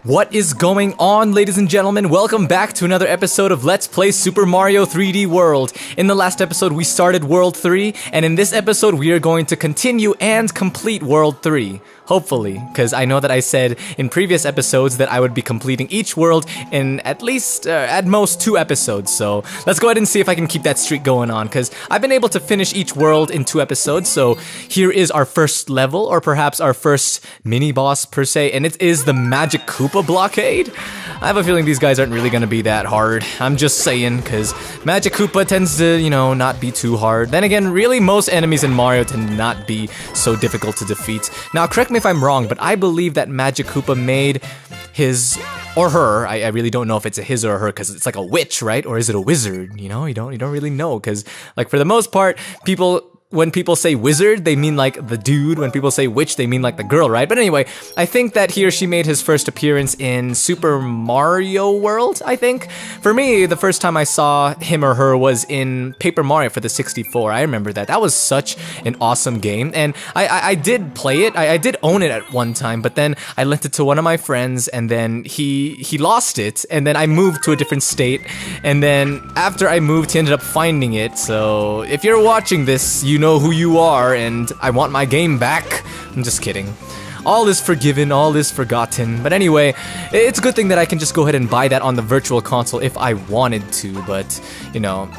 What is going on, ladies and gentlemen? Welcome back to another episode of Let's Play Super Mario 3D World. In the last episode, we started World 3, and in this episode, we are going to continue and complete World 3. Hopefully, because I know that I said in previous episodes that I would be completing each world in at least, at most 2 episodes. So let's go ahead and see if I can keep that streak going on, because I've been able to finish each world in 2 episodes. So here is our first level, or perhaps our first mini-boss per se, and it is the Magic Koopa blockade. I have a feeling these guys aren't really going to be that hard. I'm just saying, because Magic Koopa tends to, you know, not be too hard. Then again, really most enemies in Mario tend to not be so difficult to defeat. Now, correct me if I'm wrong, but I believe that Magic Koopa made his or her, I really don't know if it's a his or a her, because it's like a witch, right? Or is it a wizard? You know, you don't really know, because like for the most part, when people say wizard, they mean like the dude. When people say witch, they mean like the girl, right? But anyway, I think that he or she made his first appearance in Super Mario World, I think. For me, the first time I saw him or her was in Paper Mario for the 64. I remember that. That was such an awesome game. And I did play it. I did own it at one time, but then I lent it to one of my friends, and then he lost it. And then I moved to a different state. And then after I moved, he ended up finding it. So if you're watching this, you know who you are, and I want my game back. I'm just kidding. All is forgiven, all is forgotten. But anyway, it's a good thing that I can just go ahead and buy that on the virtual console if I wanted to, but, you know.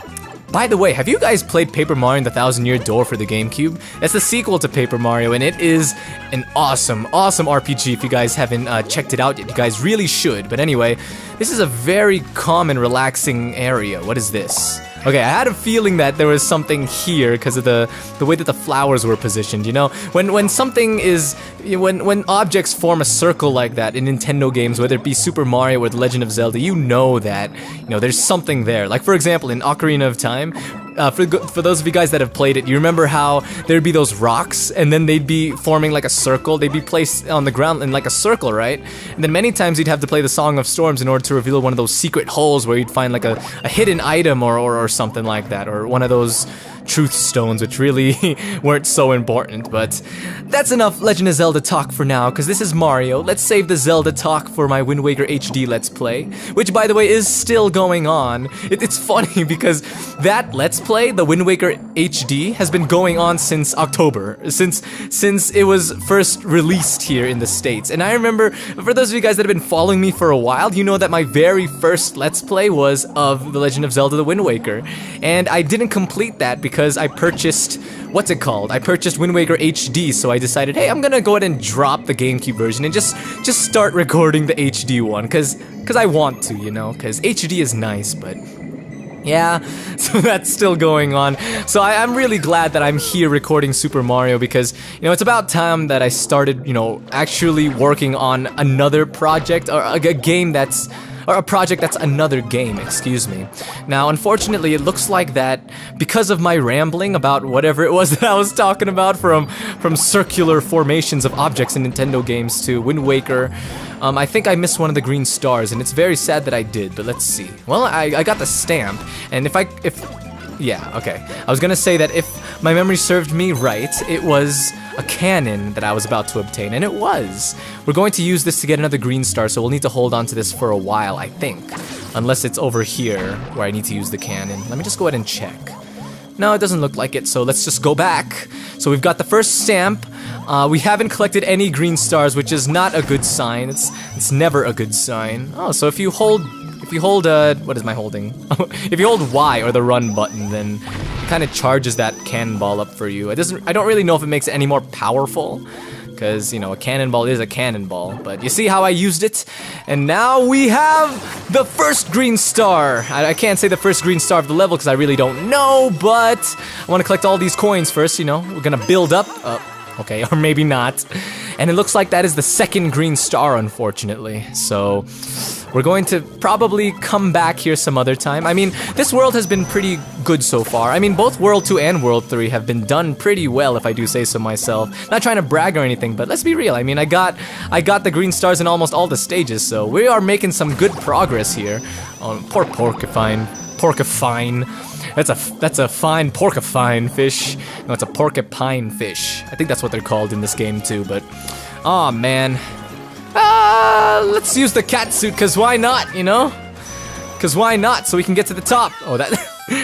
By the way, have you guys played Paper Mario and the Thousand Year Door for the GameCube? It's the sequel to Paper Mario, and it is an awesome RPG. If you guys haven't checked it out yet, you guys really should. But anyway, this is a very calm and relaxing area. What is this? Okay, I had a feeling that there was something here because of the way that the flowers were positioned, you know? When something is... When objects form a circle like that in Nintendo games, whether it be Super Mario or The Legend of Zelda, you know that, you know, there's something there. Like, for example, in Ocarina of Time, for those of you guys that have played it, you remember how there'd be those rocks, and then they'd be forming like a circle. They'd be placed on the ground in like a circle, right? And then many times you'd have to play the Song of Storms in order to reveal one of those secret holes where you'd find like a hidden item or something like that, or one of those truth stones, which really weren't so important. But that's enough Legend of Zelda talk for now, because this is Mario. Let's save the Zelda talk for my Wind Waker HD Let's Play, which, by the way, is still going on. It's funny because that Let's Play, the Wind Waker HD, has been going on since October, since it was first released here in the States. And I remember, for those of you guys that have been following me for a while, you know that my very first Let's Play was of The Legend of Zelda The Wind Waker. And I didn't complete that because I purchased, what's it called? I purchased Wind Waker HD, so I decided, hey, I'm gonna go ahead and drop the GameCube version and just start recording the HD one, because I want to, you know, because HD is nice, but yeah, so that's still going on. So I'm really glad that I'm here recording Super Mario, because, you know, it's about time that I started, you know, actually working on another project, or a game that's... or a project that's another game, excuse me. Now, unfortunately, it looks like that because of my rambling about whatever it was that I was talking about, from circular formations of objects in Nintendo games to Wind Waker, I think I missed one of the green stars, and it's very sad that I did, but let's see. Well, I got the stamp, and yeah, okay. I was gonna say that if my memory served me right, it was a cannon that I was about to obtain, and it was. We're going to use this to get another green star, so we'll need to hold on to this for a while, I think. Unless it's over here, where I need to use the cannon. Let me just go ahead and check. No, it doesn't look like it, so let's just go back. So we've got the first stamp. We haven't collected any green stars, which is not a good sign. It's never a good sign. Oh, so if you hold, what is my holding? If you hold Y or the run button, then it kind of charges that cannonball up for you. I don't really know if it makes it any more powerful, because, you know, a cannonball is a cannonball, but you see how I used it? And now we have the first green star. I can't say the first green star of the level because I really don't know, but I want to collect all these coins first, you know. We're gonna build up. Okay, or maybe not. And it looks like that is the second green star, unfortunately. So we're going to probably come back here some other time. I mean, this world has been pretty good so far. I mean, both World 2 and World 3 have been done pretty well, if I do say so myself. Not trying to brag or anything, but let's be real. I mean, I got the green stars in almost all the stages, so we are making some good progress here. Poor porcupine. That's a fine porcupine fish. No, it's a porcupine fish. I think that's what they're called in this game too, but... Aw, man. Let's use the cat suit, cause why not, you know? Cause why not, so we can get to the top. Oh, that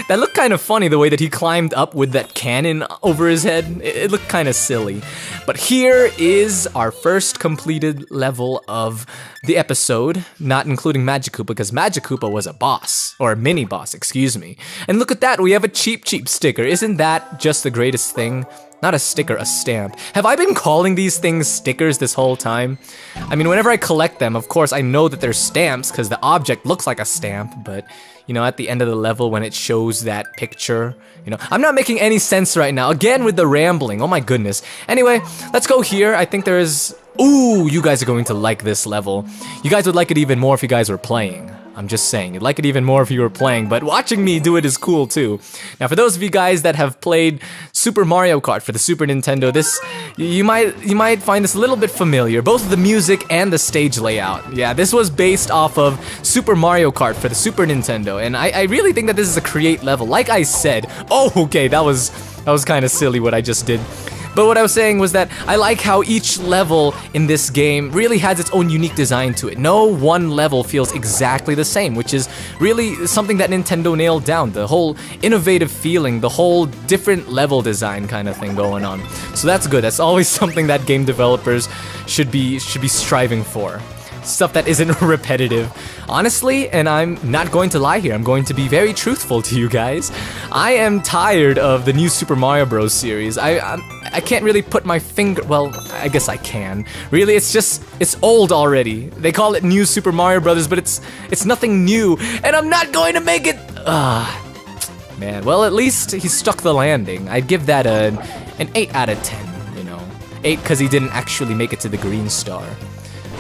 that looked kind of funny, the way that he climbed up with that cannon over his head. It looked kind of silly. But here is our first completed level of the episode, not including Magikoopa, because Magikoopa was a boss, or a mini boss, excuse me. And look at that, we have a Cheep Cheep sticker. Isn't that just the greatest thing? Not a sticker, a stamp. Have I been calling these things stickers this whole time? I mean, whenever I collect them, of course, I know that they're stamps because the object looks like a stamp, but, you know, at the end of the level when it shows that picture, you know, I'm not making any sense right now. Again with the rambling, oh my goodness. Anyway, let's go here. I think there is... Ooh, you guys are going to like this level. You guys would like it even more if you guys were playing. I'm just saying, you'd like it even more if you were playing, but watching me do it is cool too. Now, for those of you guys that have played Super Mario Kart for the Super Nintendo, you might find this a little bit familiar, both the music and the stage layout. Yeah, this was based off of Super Mario Kart for the Super Nintendo, and I really think that this is a create level. Like I said, oh, okay, that was kind of silly what I just did. But what I was saying was that I like how each level in this game really has its own unique design to it. No one level feels exactly the same, which is really something that Nintendo nailed down. The whole innovative feeling, the whole different level design kind of thing going on. So that's good. That's always something that game developers should be striving for. Stuff that isn't repetitive. Honestly, and I'm not going to lie here, I'm going to be very truthful to you guys. I am tired of the new Super Mario Bros. Series. I can't really put my finger, well, I guess I can. Really, it's old already. They call it New Super Mario Bros., but it's nothing new, and I'm not going to make it, man, well, at least he stuck the landing. I'd give that an 8 out of 10, you know. 8 because he didn't actually make it to the green star.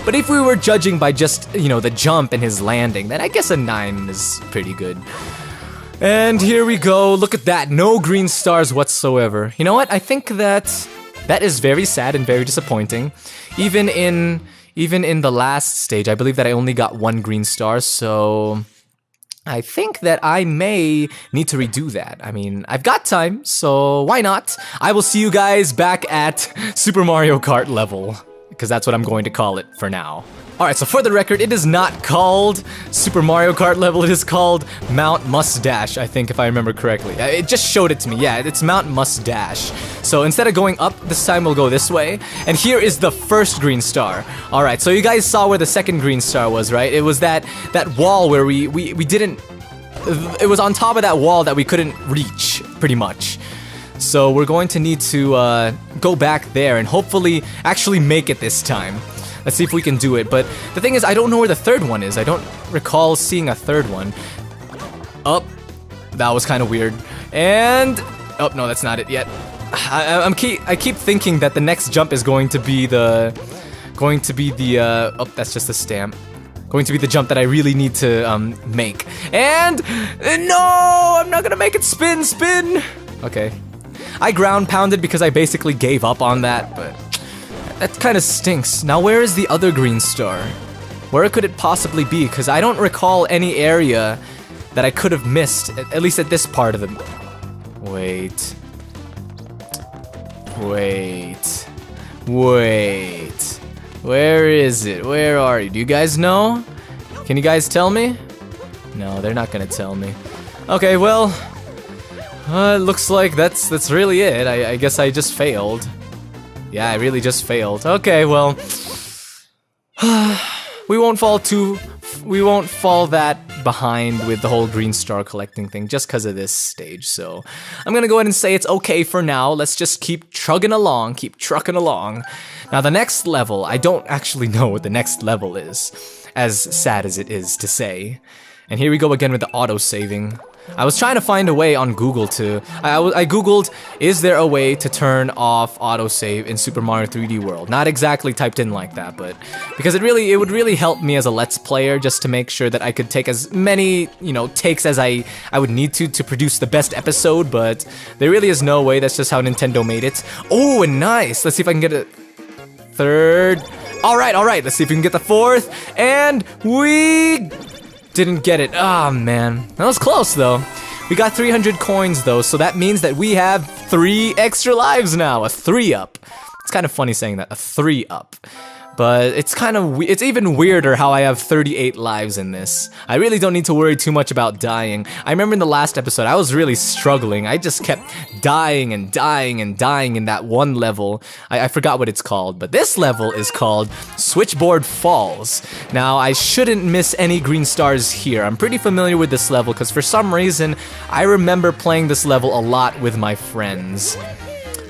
But if we were judging by just, you know, the jump and his landing, then I guess a 9 is pretty good. And here we go, look at that, no green stars whatsoever. You know what, I think that is very sad and very disappointing. Even in the last stage, I believe that I only got 1 green star, so... I think that I may need to redo that. I mean, I've got time, so why not? I will see you guys back at Super Mario Kart level. Because that's what I'm going to call it for now. Alright, so for the record, it is not called Super Mario Kart level, it is called Mount Mustache, I think, if I remember correctly. It just showed it to me, yeah, it's Mount Mustache. So instead of going up, this time we'll go this way. And here is the first green star. Alright, so you guys saw where the second green star was, right? It was that wall where we didn't... It was on top of that wall that we couldn't reach, pretty much. So we're going to need to go back there and hopefully actually make it this time. Let's see if we can do it. But the thing is, I don't know where the third one is. I don't recall seeing a third one. Oh, that was kind of weird. And oh no, that's not it yet. I keep thinking that the next jump is going to be the oh, that's just a stamp. Going to be the jump that I really need to make. And no, I'm not gonna make it spin. Okay. I ground pounded because I basically gave up on that, but that kind of stinks. Now where is the other green star? Where could it possibly be? Because I don't recall any area that I could have missed, at least at this part of the... Wait. Where is it? Where are you? Do you guys know? Can you guys tell me? No, they're not gonna tell me. Okay, well... it looks like that's really it. I guess I just failed. Yeah, I really just failed. Okay, well, we won't fall that behind with the whole green star collecting thing just because of this stage. So I'm gonna go ahead and say it's okay for now. Let's just keep trucking along. Now the next level, I don't actually know what the next level is, as sad as it is to say. And here we go again with the auto-saving. I was trying to find a way on Google to... I googled, is there a way to turn off autosave in Super Mario 3D World? Not exactly typed in like that, but... Because it would really help me as a Let's Player just to make sure that I could take as many, you know, takes as I would need to produce the best episode, but there really is no way, that's just how Nintendo made it. Oh, and nice! Let's see if I can get a third... Alright, let's see if we can get the fourth, and we... Didn't get it. Oh, man. That was close, though. We got 300 coins, though, so that means that we have 3 extra lives now. A 3-up. It's kind of funny saying that. A 3-up. But it's kind of it's even weirder how I have 38 lives in this. I really don't need to worry too much about dying. I remember in the last episode, I was really struggling. I just kept dying and dying and dying in that one level. I forgot what it's called, but this level is called Switchboard Falls. Now, I shouldn't miss any green stars here. I'm pretty familiar with this level because for some reason, I remember playing this level a lot with my friends.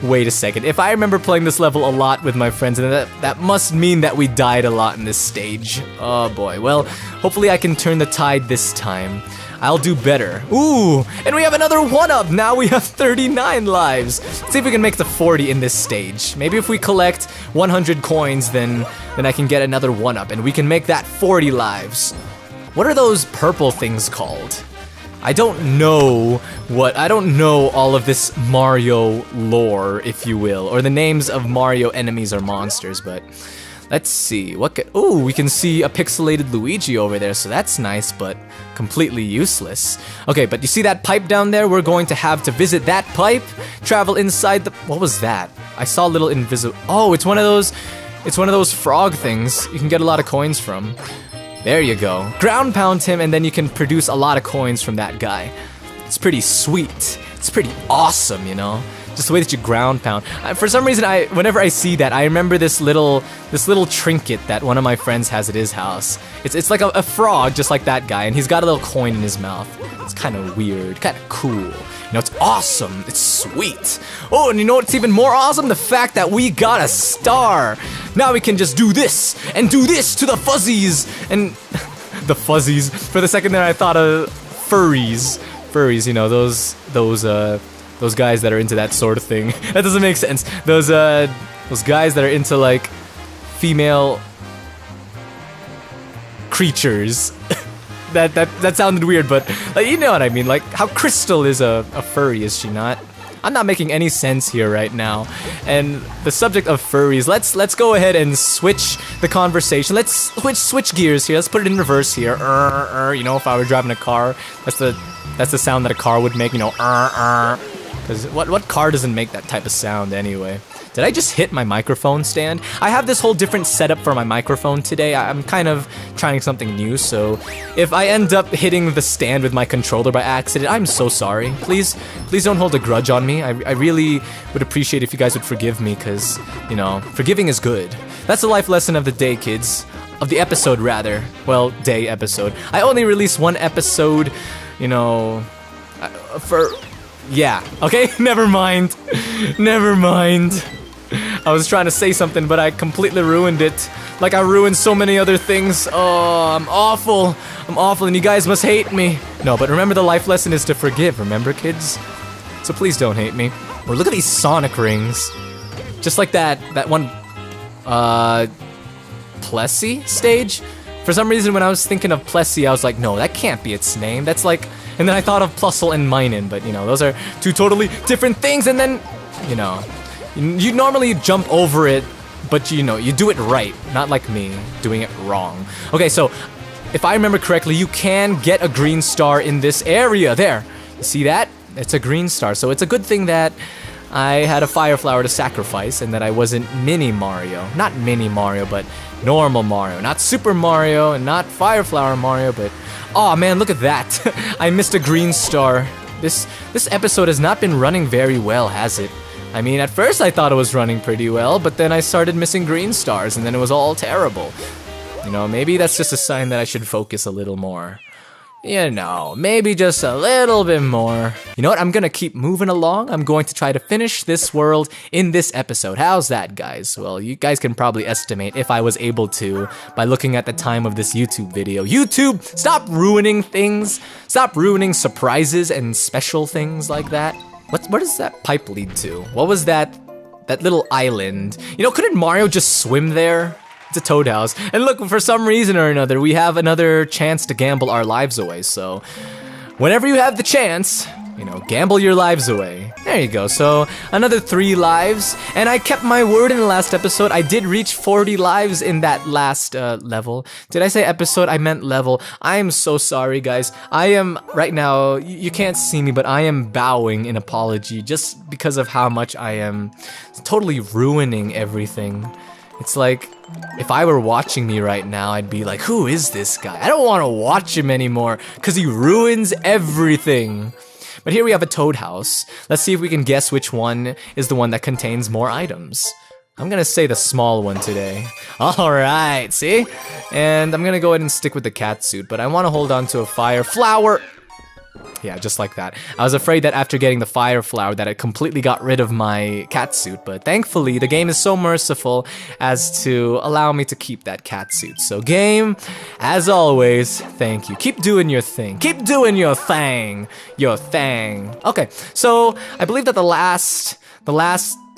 Wait a second, if I remember playing this level a lot with my friends, then that must mean that we died a lot in this stage. Oh boy, well, hopefully I can turn the tide this time. I'll do better. Ooh, and we have another 1-up! Now we have 39 lives. Let's see if we can make the 40 in this stage. Maybe if we collect 100 coins, then I can get another 1-up, and we can make that 40 lives. What are those purple things called? I don't know all of this Mario lore, if you will, or the names of Mario enemies or monsters, but let's see, ooh, we can see a pixelated Luigi over there, so that's nice, but completely useless. Okay, but you see that pipe down there? We're going to have to visit that pipe, travel inside the, what was that? I saw a little invisible, oh, it's one of those frog things you can get a lot of coins from. There you go. Ground pound him and then you can produce a lot of coins from that guy. It's pretty sweet. It's pretty awesome, you know? Just the way that you ground pound. For some reason, whenever I see that, I remember this little trinket that one of my friends has at his house. It's like a frog, just like that guy, and he's got a little coin in his mouth. It's kind of weird, kind of cool. You know, it's awesome. It's sweet. Oh, and you know what's even more awesome? The fact that we got a star. Now we can just do this and do this to the fuzzies and the fuzzies. For the second there, I thought of furries. Furries, you know, those guys that are into that sort of thing. That doesn't make sense. Those guys that are into like female creatures. that sounded weird, but like, you know what I mean. Like how Crystal is a furry, is she not? I'm not making any sense here right now. And the subject of furries, let's go ahead and switch the conversation. Let's switch gears here. Let's put it in reverse here. You know, if I were driving a car, that's the sound that a car would make, you know, Because what car doesn't make that type of sound anyway? Did I just hit my microphone stand? I have this whole different setup for my microphone today. I'm kind of trying something new, so if I end up hitting the stand with my controller by accident, I'm so sorry. Please don't hold a grudge on me. I really would appreciate if you guys would forgive me, because, you know, forgiving is good. That's the life lesson of the day, kids. Of the episode, rather. Well, day episode. I only release one episode, you know, yeah, okay? Never mind. Never mind. I was trying to say something, but I completely ruined it. Like I ruined so many other things. Oh, I'm awful. I'm awful, and you guys must hate me. No, but remember the life lesson is to forgive, remember, kids? So please don't hate me. Or look at these Sonic rings. Just like that one, Plessy stage? For some reason, when I was thinking of Plessy, I was like, no, that can't be its name. That's like... And then I thought of Plusle and Minen, but, you know, those are two totally different things, and then, you know... You normally jump over it, but you know, you do it right, not like me, doing it wrong. Okay, so, if I remember correctly, you can get a green star in this area. There, you see that? It's a green star, so it's a good thing that I had a fire flower to sacrifice and that I wasn't Mini Mario. Not Mini Mario, but normal Mario. Not Super Mario and not Fire Flower Mario, but... Aw, man, look at that. I missed a green star. This episode has not been running very well, has it? I mean, at first I thought it was running pretty well, but then I started missing green stars, and then it was all terrible. You know, maybe that's just a sign that I should focus a little more. You know, maybe just a little bit more. You know what, I'm gonna keep moving along. I'm going to try to finish this world in this episode. How's that, guys? Well, you guys can probably estimate if I was able to by looking at the time of this YouTube video. YouTube, stop ruining things. Stop ruining surprises and special things like that. Where does that pipe lead to? What was that little island? You know, couldn't Mario just swim there? It's a Toad house. And look, for some reason or another, we have another chance to gamble our lives away. So, whenever you have the chance, you know, gamble your lives away. There you go. So, another 3 lives. And I kept my word in the last episode. I did reach 40 lives in that last level. Did I say episode? I meant level. I am so sorry, guys. I am, right now, you can't see me, but I am bowing in apology just because of how much I am totally ruining everything. It's like, if I were watching me right now, I'd be like, who is this guy? I don't want to watch him anymore, because he ruins everything. But here we have a toad house. Let's see if we can guess which one is the one that contains more items. I'm gonna say the small one today. Alright, see? And I'm gonna go ahead and stick with the cat suit, but I want to hold on to a fire flower. Yeah, just like that. I was afraid that after getting the fire flower that it completely got rid of my cat suit, but thankfully the game is so merciful as to allow me to keep that cat suit. So game, as always, thank you. Keep doing your thing. Keep doing your thing. Your thing. Okay, so I believe that the last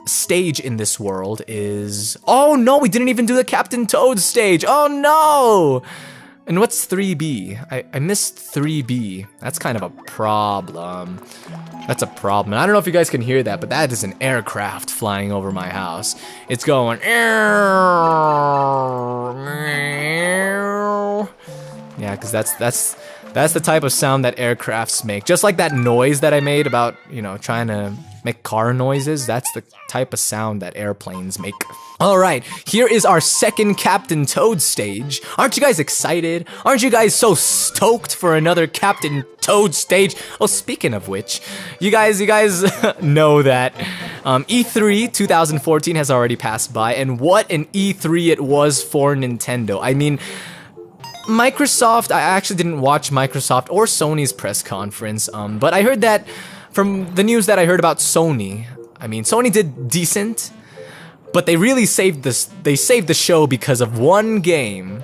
stage in this world is... Oh no, we didn't even do the Captain Toad stage. Oh no! And what's 3B? I missed 3B. That's kind of a problem. That's a problem. I don't know if you guys can hear that, but that is an aircraft flying over my house. It's going... Yeah, because that's the type of sound that aircrafts make. Just like that noise that I made about, you know, trying to make car noises. That's the type of sound that airplanes make. Alright, here is our second Captain Toad stage. Aren't you guys excited? Aren't you guys so stoked for another Captain Toad stage? Oh, speaking of which, you guys know that E3 2014 has already passed by, and what an E3 it was for Nintendo. I mean, Microsoft, I actually didn't watch Microsoft or Sony's press conference, but I heard that from the news that I heard about Sony. I mean, Sony did decent, but they really saved this. They saved the show because of one game,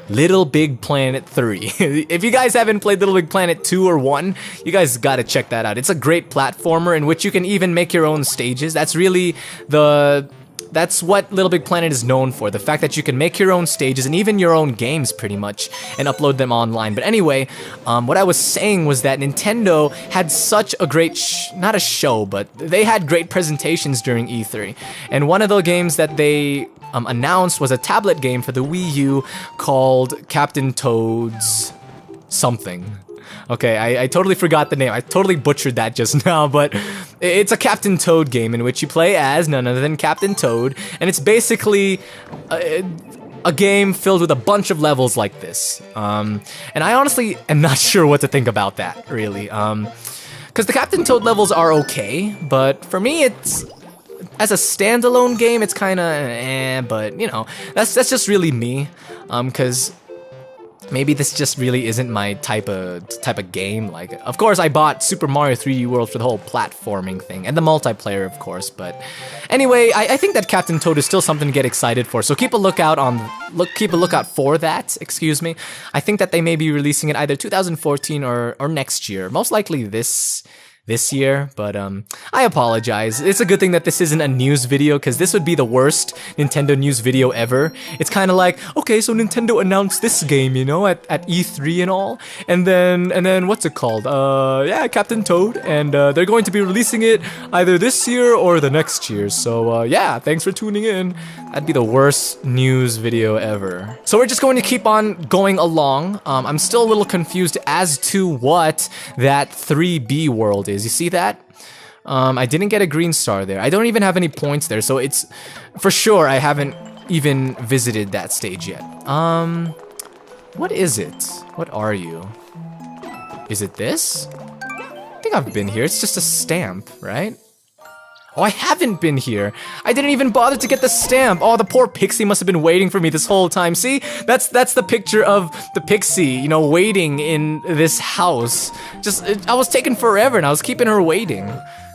Little Big Planet 3. If you guys haven't played Little Big Planet 2 or 1, you guys gotta check that out. It's a great platformer in which you can even make your own stages. That's really that's what Little Big Planet is known for, the fact that you can make your own stages and even your own games pretty much and upload them online. But anyway, what I was saying was that Nintendo had such a great, not a show, but they had great presentations during E3. And one of the games that they announced was a tablet game for the Wii U called Captain Toad's something. Okay, I totally forgot the name. I totally butchered that just now, but it's a Captain Toad game in which you play as none other than Captain Toad, and it's basically a game filled with a bunch of levels like this. And I honestly am not sure what to think about that, really. Because the Captain Toad levels are okay, but for me, it's... As a standalone game, it's kind of but you know, that's just really me. Because maybe this just really isn't my type of game. Like, of course, I bought Super Mario 3D World for the whole platforming thing and the multiplayer, of course. But anyway, I think that Captain Toad is still something to get excited for. So keep a lookout for that. Excuse me. I think that they may be releasing it either 2014 or next year. Most likely this year, but I apologize. It's a good thing that this isn't a news video, because this would be the worst Nintendo news video ever. It's kind of like, okay, so Nintendo announced this game, you know, at E3 and all, and then what's it called? Yeah, Captain Toad, and they're going to be releasing it either this year or the next year. So yeah, thanks for tuning in. That'd be the worst news video ever. So we're just going to keep on going along. I'm still a little confused as to what that 3B world is. You see that? I didn't get a green star there. I don't even have any points there, so it's for sure I haven't even visited that stage yet. What is it? What are you? Is it this? I think I've been here. It's just a stamp, right? Oh, I haven't been here. I didn't even bother to get the stamp. Oh, the poor pixie must have been waiting for me this whole time. See? That's the picture of the pixie, you know, waiting in this house. I was taking forever and I was keeping her waiting.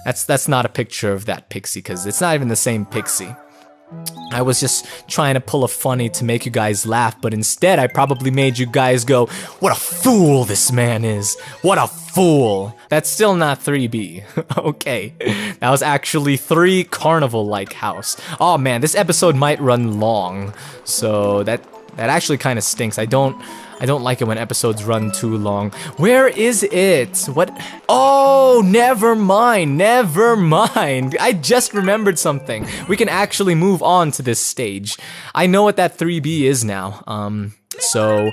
That's not a picture of that pixie, because it's not even the same pixie. I was just trying to pull a funny to make you guys laugh, but instead I probably made you guys go, what a fool this man is. What a fool. That's still not 3B. Okay. That was actually 3 Carnival-like house. Oh man, this episode might run long. So that actually kind of stinks. I don't like it when episodes run too long. Where is it? What? Oh, never mind. I just remembered something. We can actually move on to this stage. I know what that 3B is now. So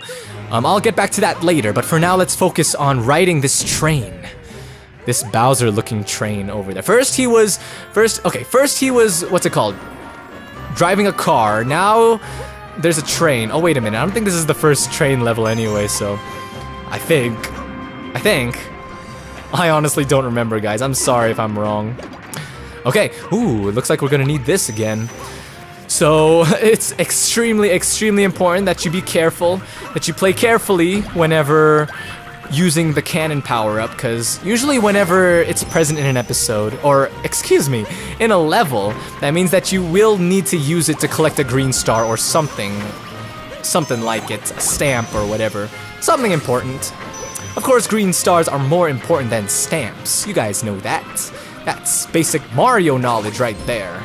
I'll get back to that later, but for now let's focus on riding this train. This Bowser looking train over there. First he was, what's it called? driving a car. Now there's a train. Oh, wait a minute. I don't think this is the first train level anyway, so I think. I honestly don't remember, guys. I'm sorry if I'm wrong. Okay. Ooh, it looks like we're gonna need this again. So it's extremely, extremely important that you be careful, that you play carefully whenever using the cannon power-up, because usually whenever it's present in an episode, or excuse me, in a level, that means that you will need to use it to collect a green star or something like it, a stamp or whatever, something important. Of course, green stars are more important than stamps. You guys know that. That's basic Mario knowledge right there.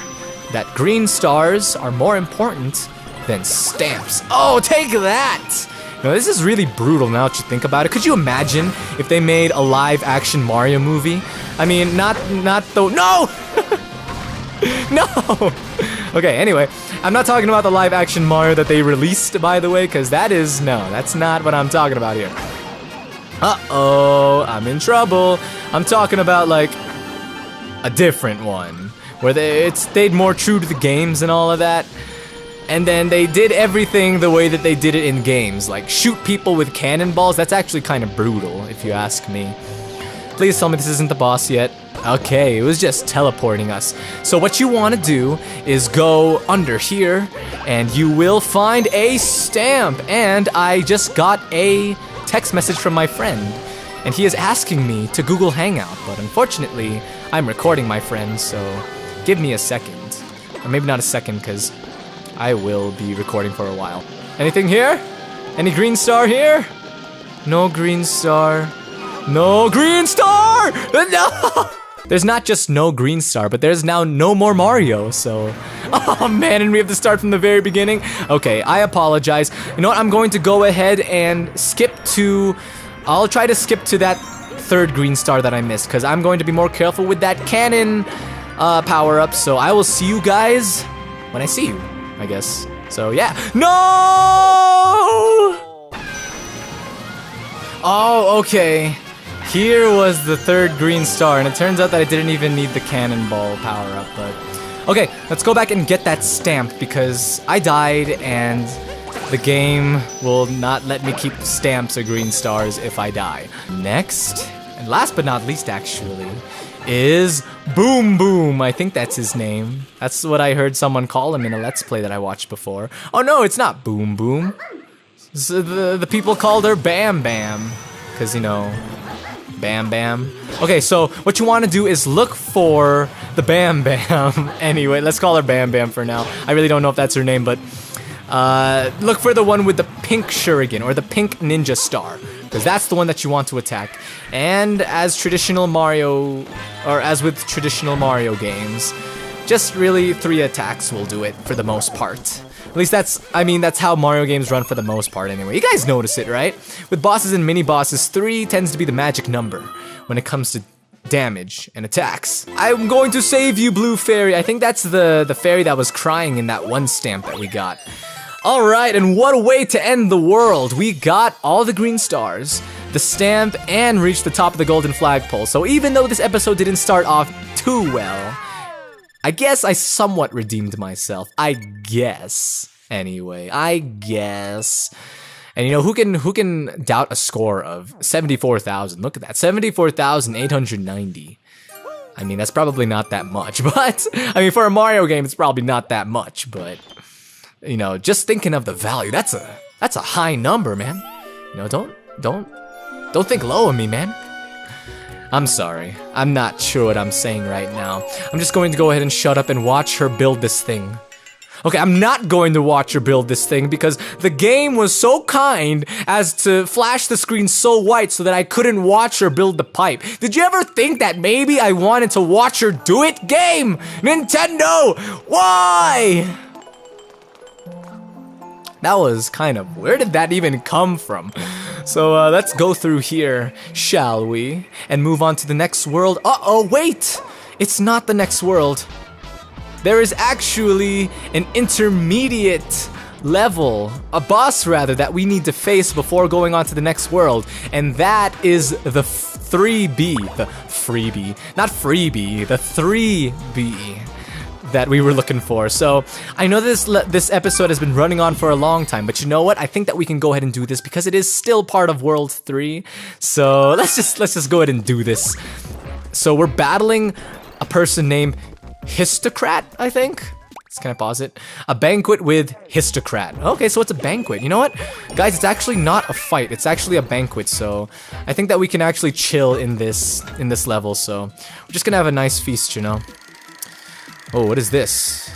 That green stars are more important than stamps. Oh, take that! No, this is really brutal now that you think about it. Could you imagine if they made a live-action Mario movie? I mean, not the... No! No! Okay, anyway, I'm not talking about the live-action Mario that they released, by the way, because that's not what I'm talking about here. Uh-oh, I'm in trouble. I'm talking about, like, a different one, where it stayed more true to the games and all of that. And then they did everything the way that they did it in games, like shoot people with cannonballs. That's actually kind of brutal, if you ask me. Please tell me this isn't the boss yet. Okay, it was just teleporting us. So what you want to do is go under here, and you will find a stamp. And I just got a text message from my friend, and he is asking me to Google Hangout, but unfortunately, I'm recording my friend, so give me a second. Or maybe not a second, because I will be recording for a while. Anything here? Any green star here? No green star. No green star! No! There's not just no green star, but there's now no more Mario, so... Oh man, and we have to start from the very beginning? Okay, I apologize. You know what, I'm going to go ahead and skip to... I'll try to skip to that third green star that I missed, because I'm going to be more careful with that cannon power-up, so I will see you guys when I see you, I guess. So yeah. No! Oh, okay. Here was the third green star, and it turns out that I didn't even need the cannonball power-up, but... Okay, let's go back and get that stamp, because I died, and the game will not let me keep stamps or green stars if I die. Next, and last but not least actually, is Boom Boom. I think that's his name. That's what I heard someone call him in a Let's Play that I watched before. Oh no, it's not Boom Boom. So the people called her Bam Bam, because, you know, Bam Bam. Okay, so what you want to do is look for the Bam Bam. Anyway, let's call her Bam Bam for now. I really don't know if that's her name, but look for the one with the pink shuriken, or the pink ninja star, because that's the one that you want to attack. And as traditional Mario, or as with traditional Mario games, just really 3 attacks will do it for the most part. At least that's how Mario games run for the most part anyway. You guys notice it, right? With bosses and mini-bosses, 3 tends to be the magic number when it comes to damage and attacks. I'm going to save you, Blue Fairy. I think that's the fairy that was crying in that one stamp that we got. Alright, and what a way to end the world. We got all the green stars, the stamp, and reached the top of the golden flagpole. So even though this episode didn't start off too well, I guess I somewhat redeemed myself. I guess. Anyway, I guess. And you know, who can doubt a score of 74,000? Look at that, 74,890. I mean, that's probably not that much, but I mean, for a Mario game, it's probably not that much, but you know, just thinking of the value, that's a high number, man. You know, don't think low of me, man. I'm sorry. I'm not sure what I'm saying right now. I'm just going to go ahead and shut up and watch her build this thing. Okay, I'm not going to watch her build this thing because the game was so kind as to flash the screen so white so that I couldn't watch her build the pipe. Did you ever think that maybe I wanted to watch her do it? Game! Nintendo! Why? That was kind of, where did that even come from? So let's go through here, shall we? And move on to the next world. Uh-oh, wait! It's not the next world. There is actually an intermediate level, a boss rather, that we need to face before going on to the next world. And that is the 3B, the freebie, not freebie, the 3B. that we were looking for. So I know this episode has been running on for a long time, but you know what? I think that we can go ahead and do this because it is still part of World 3. So let's just go ahead and do this. So we're battling a person named Histocrat, I think. Can I pause it? A banquet with Histocrat. Okay, so it's a banquet. You know what? Guys, it's actually not a fight. It's actually a banquet, so I think that we can actually chill in this level, so we're just gonna have a nice feast, you know? Oh, what is this?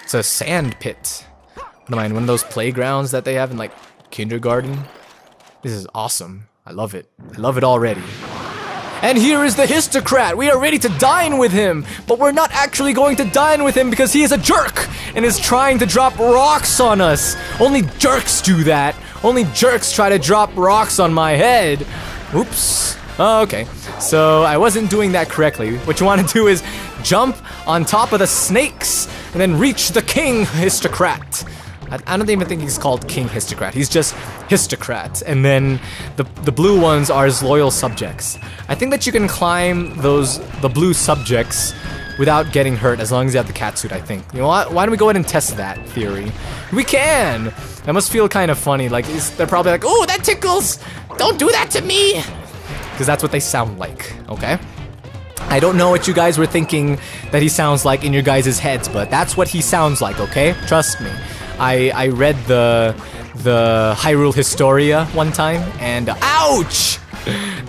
It's a sand pit. What am I, in one of those playgrounds that they have in, like, kindergarten? This is awesome. I love it. I love it already. And here is the Histocrat. We are ready to dine with him, but we're not actually going to dine with him because he is a jerk and is trying to drop rocks on us. Only jerks do that. Only jerks try to drop rocks on my head. Oops. Oh, okay. So I wasn't doing that correctly. What you want to do is jump on top of the snakes and then reach the King Histocrat. I don't even think he's called King Histocrat. He's just Histocrat. And then the blue ones are his loyal subjects. I think that you can climb the blue subjects without getting hurt as long as you have the catsuit, I think. You know what? Why don't we go ahead and test that theory? We can! That must feel kind of funny. Like, they're probably like, oh, that tickles! Don't do that to me! Because that's what they sound like, okay? I don't know what you guys were thinking that he sounds like in your guys' heads, but that's what he sounds like, okay? Trust me. I read the Hyrule Historia one time, and ouch!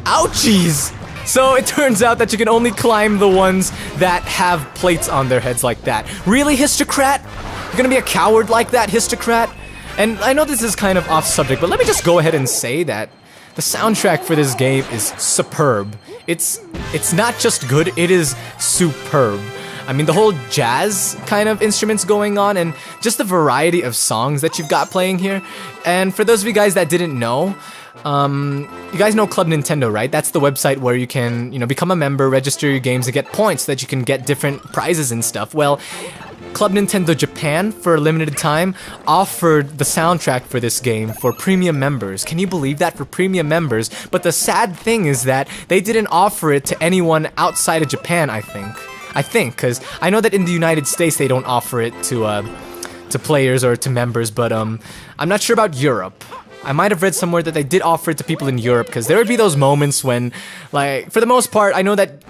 Ouchies! So it turns out that you can only climb the ones that have plates on their heads like that. Really, Histocrat? You're gonna be a coward like that, Histocrat? And I know this is kind of off subject, but let me just go ahead and say that the soundtrack for this game is superb. It's not just good, it is superb. I mean, the whole jazz kind of instruments going on and just the variety of songs that you've got playing here. And for those of you guys that didn't know, you guys know Club Nintendo, right? That's the website where you can, you know, become a member, register your games, and get points so that you can get different prizes and stuff. Well, Club Nintendo Japan, for a limited time, offered the soundtrack for this game for premium members. Can you believe that? For premium members? But the sad thing is that they didn't offer it to anyone outside of Japan, I think, because I know that in the United States they don't offer it to players or to members, but I'm not sure about Europe. I might have read somewhere that they did offer it to people in Europe, because there would be those moments when, like, for the most part, I know that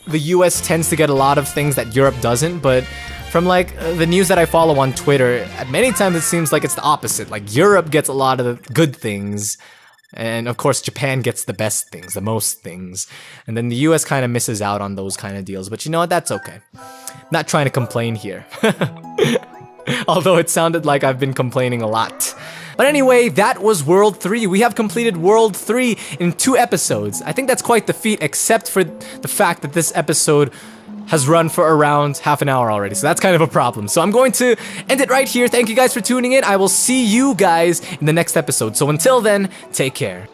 the US tends to get a lot of things that Europe doesn't, but from, like, the news that I follow on Twitter, many times it seems like it's the opposite. Like, Europe gets a lot of the good things, and of course Japan gets the best things, the most things, and then the US kind of misses out on those kind of deals, but you know what, that's okay. Not trying to complain here. Although it sounded like I've been complaining a lot. But anyway, that was World 3. We have completed World 3 in 2 episodes. I think that's quite the feat, except for the fact that this episode has run for around half an hour already, so that's kind of a problem. So I'm going to end it right here. Thank you guys for tuning in. I will see you guys in the next episode. So until then, take care.